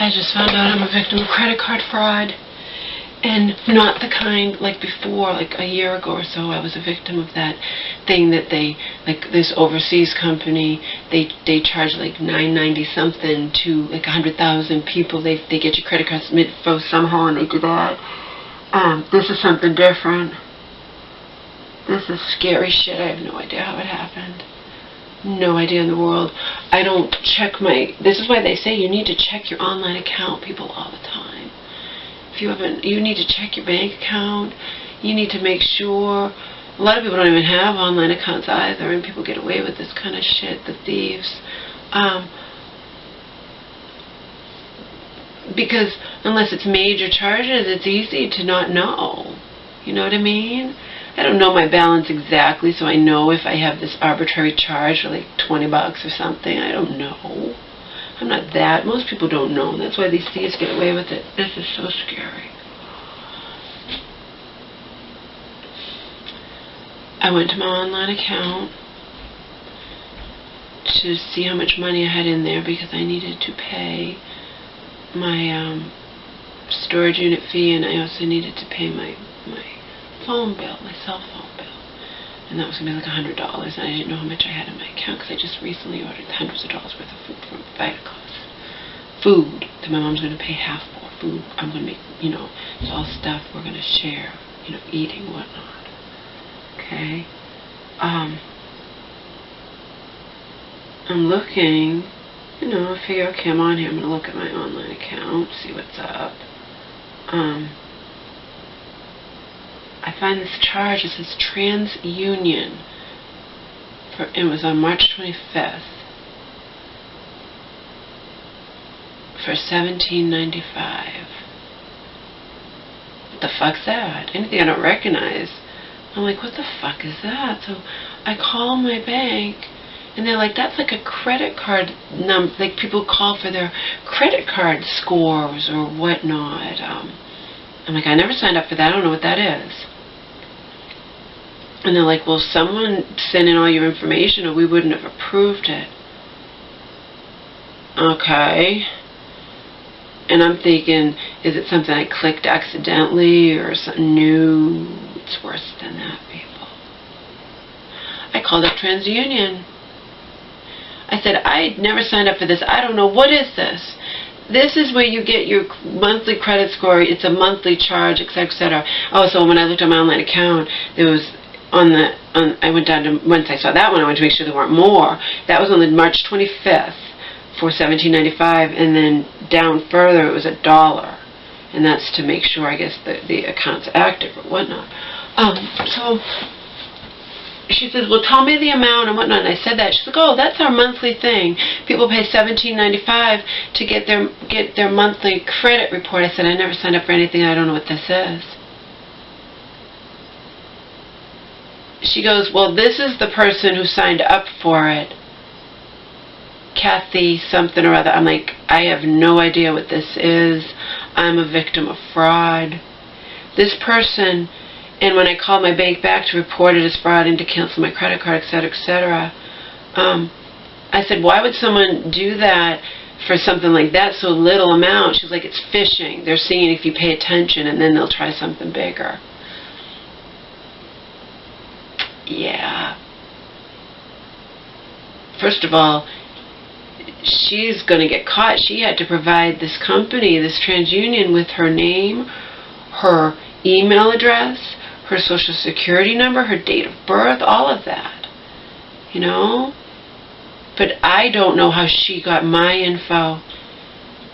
I just found out I'm a victim of credit card fraud. And not the kind like before, like a year ago or so, I was a victim of that thing that they, like this overseas company, they charge like $9.90 something to like 100,000 people. They get your credit card submitted for somehow, and they do that. This is something different. This is scary shit. I have no idea how it happened. No idea in the world. I don't check my... This is why they say you need to check your online account, people, all the time. If you haven't, you need to check your bank account. You need to make sure. A lot of people don't even have online accounts either, and people get away with this kind of shit, the thieves. Because unless it's major charges, it's easy to not know. You know what I mean? I don't know my balance exactly, so I know if I have this arbitrary charge, like $20 or something. I don't know. I'm not that. Most people don't know. That's why these thieves get away with it. This is so scary. I went to my online account to see how much money I had in there because I needed to pay my storage unit fee, and I also needed to pay my phone bill, my cell phone bill. And that was going to be like $100, and I didn't know how much I had in my account because I just recently ordered hundreds of dollars worth of food from Vitacost. Food that my mom's going to pay half for. Food I'm going to make, you know, it's all stuff we're going to share, you know, eating, whatnot. Okay? I'm looking, you know, I figure, okay, I'm on here, I'm going to look at my online account, see what's up. I find this charge, it says TransUnion, it was on March 25th, for $17.95. What the fuck's that? Anything I don't recognize. I'm like, what the fuck is that? So I call my bank, and they're like, that's like a credit card number. Like people call for their credit card scores or whatnot. I'm like, I never signed up for that. I don't know what that is. And they're like, well, someone sent in all your information or we wouldn't have approved it. Okay. And I'm thinking, is it something I clicked accidentally or something new? It's worse than that, people. I called up TransUnion. I said, I never signed up for this. I don't know. What is this? This is where you get your monthly credit score. It's a monthly charge, etc., etc. Oh, so when I looked at my online account, there was I went down to, once I saw that one, I wanted to make sure there weren't more. That was on the March 25th for $17.95, and then down further it was $1. And that's to make sure, I guess, the account's active or whatnot. So she says, well, tell me the amount and whatnot. And I said that. She's like, oh, that's our monthly thing. People pay $17.95 to get their monthly credit report. I said, I never signed up for anything. I don't know what this is. She goes, well, this is the person who signed up for it. Kathy something or other. I'm like, I have no idea what this is. I'm a victim of fraud. This person, and when I called my bank back to report it as fraud and to cancel my credit card, etc., etc., I said, why would someone do that for something like that, so little amount? She's like, it's phishing. They're seeing if you pay attention, and then they'll try something bigger. Yeah. First of all, she's going to get caught. She had to provide this company, this TransUnion, with her name, her email address, her social security number, her date of birth, all of that. You know? But I don't know how she got my info.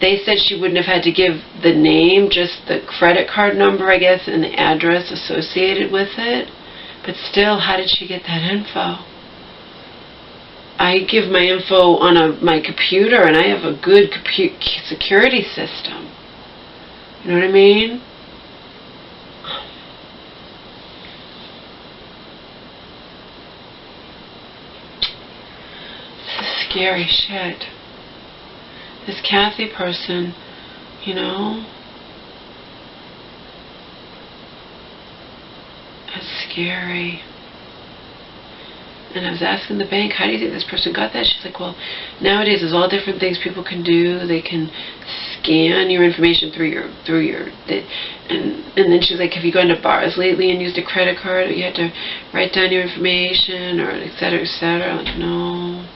They said she wouldn't have had to give the name, just the credit card number, I guess, and the address associated with it. But still, how did she get that info? I give my info on my computer, and I have a good security system. You know what I mean? This is scary shit. This Kathy person, you know? That's scary. And I was asking the bank, how do you think this person got that? She's like, well, nowadays there's all different things people can do. They can scan your information through your and then she's like, have you gone to bars lately and used a credit card? Or you had to write down your information, or et cetera, et cetera. Like, no.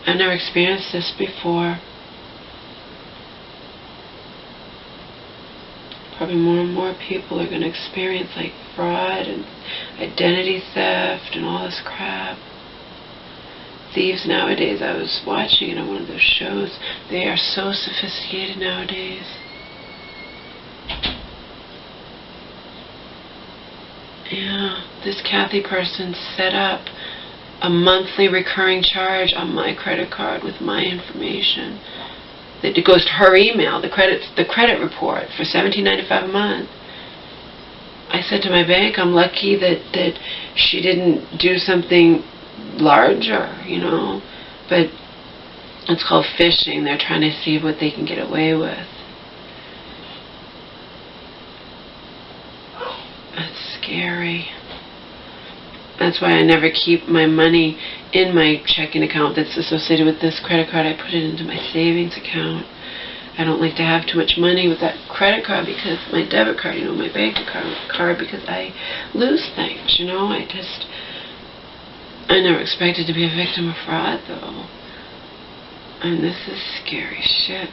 I've never experienced this before. Probably more and more people are going to experience like fraud and identity theft and all this crap. Thieves nowadays, I was watching it on one of those shows, they are so sophisticated nowadays. Yeah, this Kathy person set up a monthly recurring charge on my credit card with my information. It goes to her email, the credit report for $17.95 a month. I said to my bank, I'm lucky that she didn't do something larger, you know. But it's called phishing. They're trying to see what they can get away with. That's scary. That's why I never keep my money in my checking account that's associated with this credit card. I put it into my savings account. I don't like to have too much money with that credit card, because my debit card, you know, my bank card, because I lose things, you know. I never expected to be a victim of fraud, though. And this is scary shit.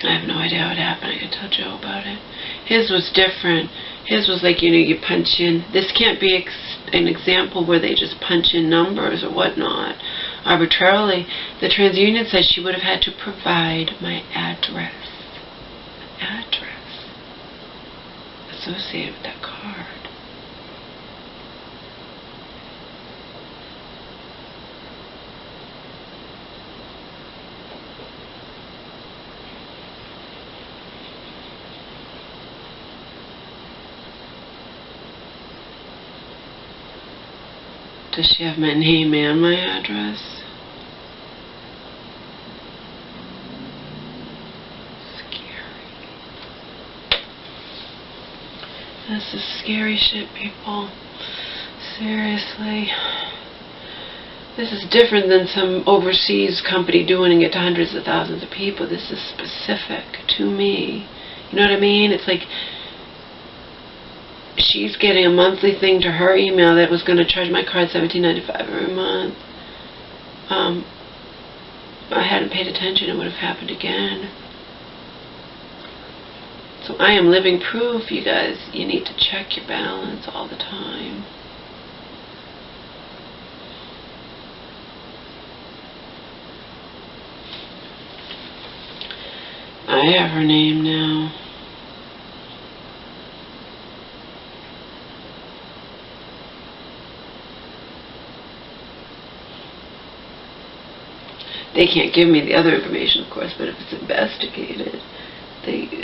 I have no idea how it happened. I could tell Joe about it. His was different. His was like, you know, you punch in. This can't be an example where they just punch in numbers or whatnot arbitrarily. The TransUnion said she would have had to provide my address. Address associated with that card. Does she have my name and my address? Scary. This is scary shit, people. Seriously. This is different than some overseas company doing it to hundreds of thousands of people. This is specific to me. You know what I mean? It's like she's getting a monthly thing to her email that was going to charge my card $17.95 every month. I hadn't paid attention, it would have happened again. So I am living proof, you guys. You need to check your balance all the time. I have her name now. They can't give me the other information, of course, but if it's investigated,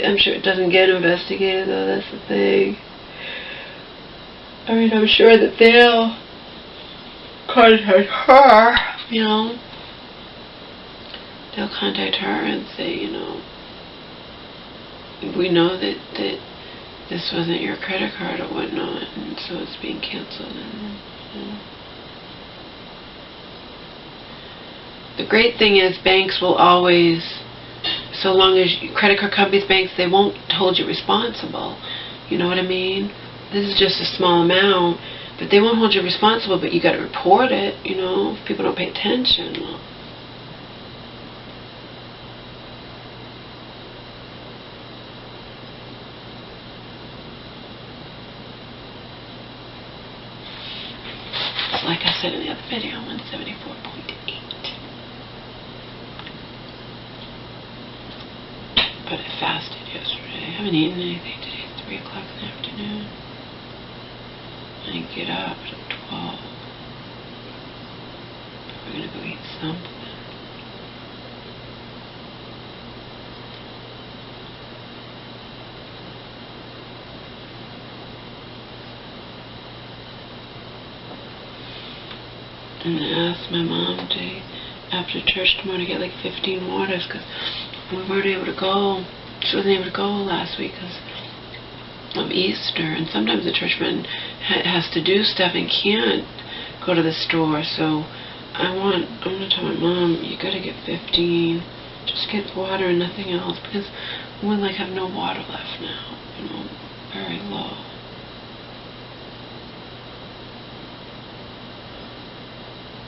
I'm sure it doesn't get investigated, though. That's the thing. I mean, I'm sure that they'll contact her, you know. They'll contact her and say, you know, we know that this wasn't your credit card or whatnot, and so it's being canceled. And, you know. The great thing is banks will always, so long as credit card companies, banks, they won't hold you responsible. You know what I mean? This is just a small amount, but they won't hold you responsible, but you got to report it, you know, if people don't pay attention. Well, like I said in the other video, 174.8. But I fasted yesterday. I haven't eaten anything today. It's 3 o'clock in the afternoon. I didn't get up at 12. We're going to go eat something. And I asked my mom to, after church tomorrow, to get like 15 waters, because we weren't able to go. She wasn't able to go last week because of Easter, and sometimes the churchman has to do stuff and can't go to the store. So I'm gonna tell my mom, you gotta get 15. Just get water and nothing else, because we like have no water left now. You know, very low.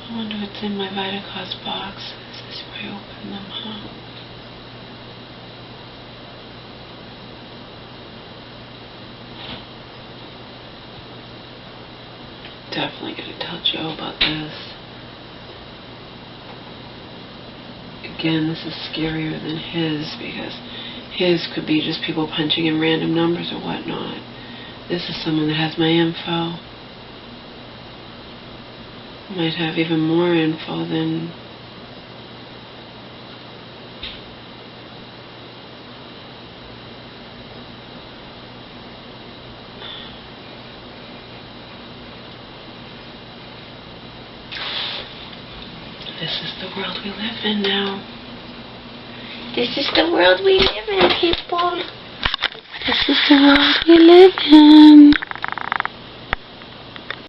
I wonder what's in my Vitacost box. Is this where I open them, huh? Definitely gonna tell Joe about this. Again, this is scarier than his, because his could be just people punching in random numbers or whatnot. This is someone that has my info. Might have even more info than... This is the world we live in now. This is the world we live in, people. This is the world we live in.